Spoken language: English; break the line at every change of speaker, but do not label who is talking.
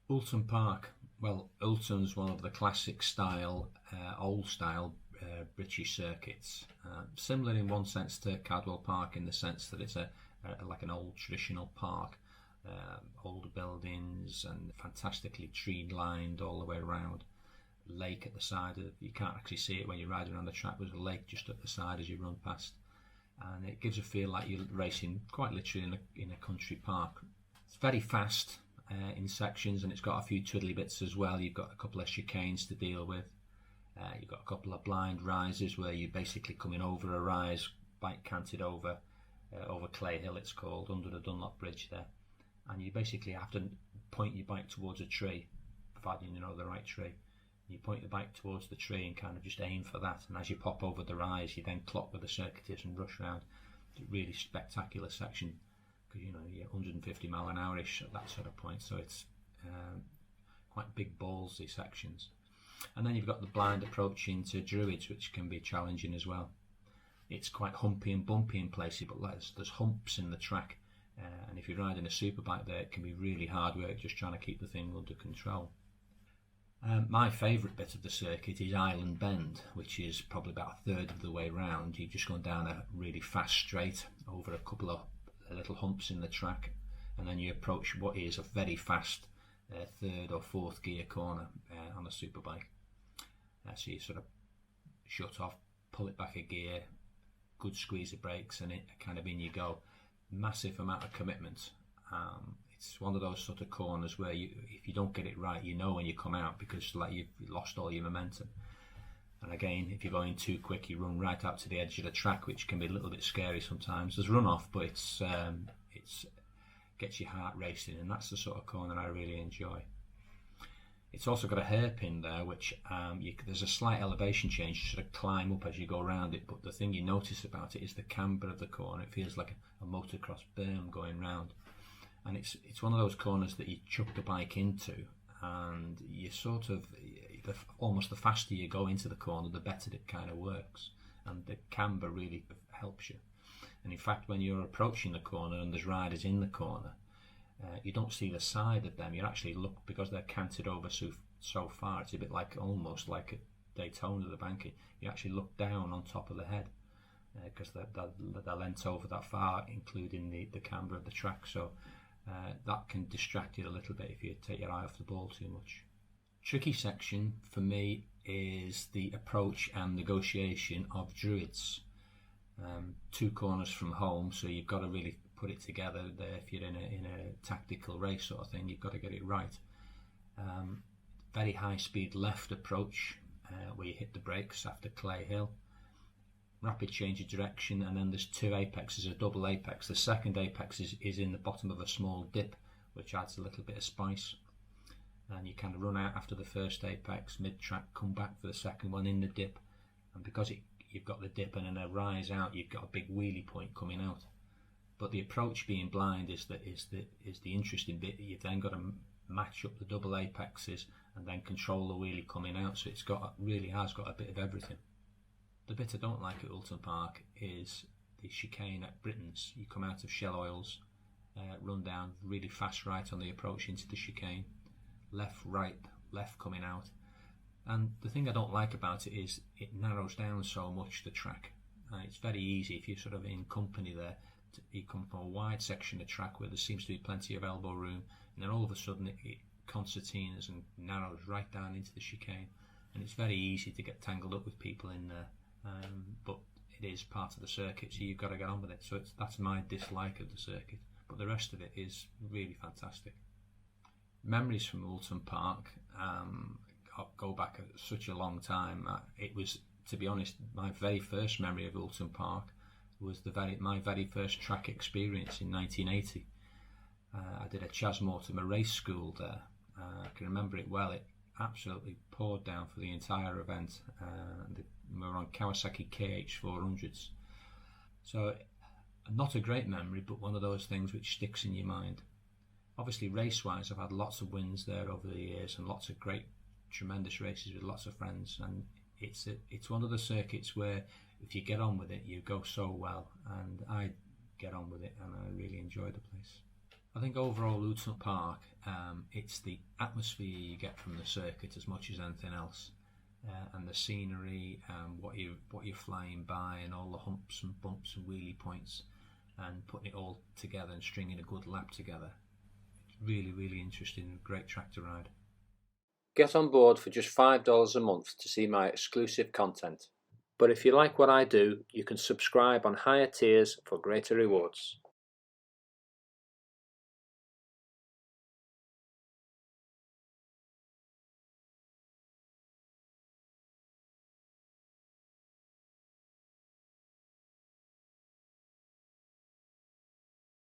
Oulton Park. Well, Oulton's one of the classic style, old style British circuits. Similar in one sense to Cadwell Park in the sense that it's like an old traditional park. Old buildings and fantastically tree lined all the way around. Lake at the side of, you can't actually see it when you're riding around the track. There's a lake just at the side as you run past, and it gives a feel like you're racing quite literally in a country park. It's very fast in sections, and it's got a few twiddly bits as well. You've got a couple of chicanes to deal with. You've got a couple of blind rises where you're basically coming over a rise, bike canted over Clay Hill, it's called, under the Dunlop Bridge there, and you basically have to point your bike towards a tree, providing you know the right tree. You point the bike towards the tree and kind of just aim for that, and as you pop over the rise you then clock where the circuit is and rush around. It's a really spectacular section because you're 150 mile an hour-ish at that sort of point, so it's quite big ballsy sections. And then you've got the blind approach into Druids, which can be challenging as well. It's quite humpy and bumpy in places, but there's humps in the track, and if you're riding a superbike there, it can be really hard work just trying to keep the thing under control. My favourite bit of the circuit is Island Bend, which is probably about a third of the way round. You've just gone down a really fast straight over a couple of little humps in the track, and then you approach what is a very fast third or fourth gear corner on a superbike. So you sort of shut off, pull it back a gear, good squeeze of brakes, and it kind of in you go. Massive amount of commitment. It's one of those sort of corners where if you don't get it right, you know when you come out, because like you've lost all your momentum. And again, if you're going too quick, you run right out to the edge of the track, which can be a little bit scary sometimes. There's runoff, but it's gets your heart racing, and that's the sort of corner I really enjoy. It's also got a hairpin there, which there's a slight elevation change. You sort of climb up as you go around it, but the thing you notice about it is the camber of the corner. It feels like a motocross berm going round. And it's one of those corners that you chuck the bike into, and you sort of, almost the faster you go into the corner, the better it kind of works, and the camber really helps you. And in fact, when you're approaching the corner and there's riders in the corner, you don't see the side of them. You actually look, because they're canted over so far, it's a bit like, almost like a Daytona, the banking. You actually look down on top of the head, because they're lent over that far, including the camber of the track. So that can distract you a little bit if you take your eye off the ball too much. Tricky section for me is the approach and negotiation of Druids. Two corners from home, so you've got to really put it together there. If you're in a tactical race sort of thing, you've got to get it right. Very high speed left approach where you hit the brakes after Clay Hill. Rapid change of direction, and then there's two apexes, a double apex. The second apex is in the bottom of a small dip, which adds a little bit of spice, and you kind of run out after the first apex, mid-track, come back for the second one in the dip, and because you've got the dip and then a rise out, you've got a big wheelie point coming out. But the approach being blind is the interesting bit. You've then got to match up the double apexes and then control the wheelie coming out, so really has got a bit of everything. The bit I don't like at Oulton Park is the chicane at Britain's. You come out of Shell Oils, run down really fast right on the approach into the chicane, left, right, left coming out. And the thing I don't like about it is it narrows down so much the track. It's very easy if you're sort of in company there. You come from a wide section of track where there seems to be plenty of elbow room, and then all of a sudden it concertinas and narrows right down into the chicane. And it's very easy to get tangled up with people in there. But it is part of the circuit, so you've got to get on with it. So that's my dislike of the circuit, but the rest of it is really fantastic. Memories from Oulton Park go back such a long time. It was, to be honest, my very first memory of Oulton Park was my very first track experience in 1980. I did a Chas Mortimer race school there. I can remember it well. It absolutely poured down for the entire event. We were on Kawasaki KH400s. So not a great memory, but one of those things which sticks in your mind. Obviously race-wise, I've had lots of wins there over the years and lots of great, tremendous races with lots of friends, and it's one of the circuits where if you get on with it, you go so well, and I get on with it and I really enjoy the place. I think overall Oulton Park, it's the atmosphere you get from the circuit as much as anything else, and the scenery, and what you're flying by, and all the humps and bumps and wheelie points, and putting it all together and stringing a good lap together. It's really, really interesting, great track to ride.
Get on board for just $5 a month to see my exclusive content. But if you like what I do, you can subscribe on higher tiers for greater rewards.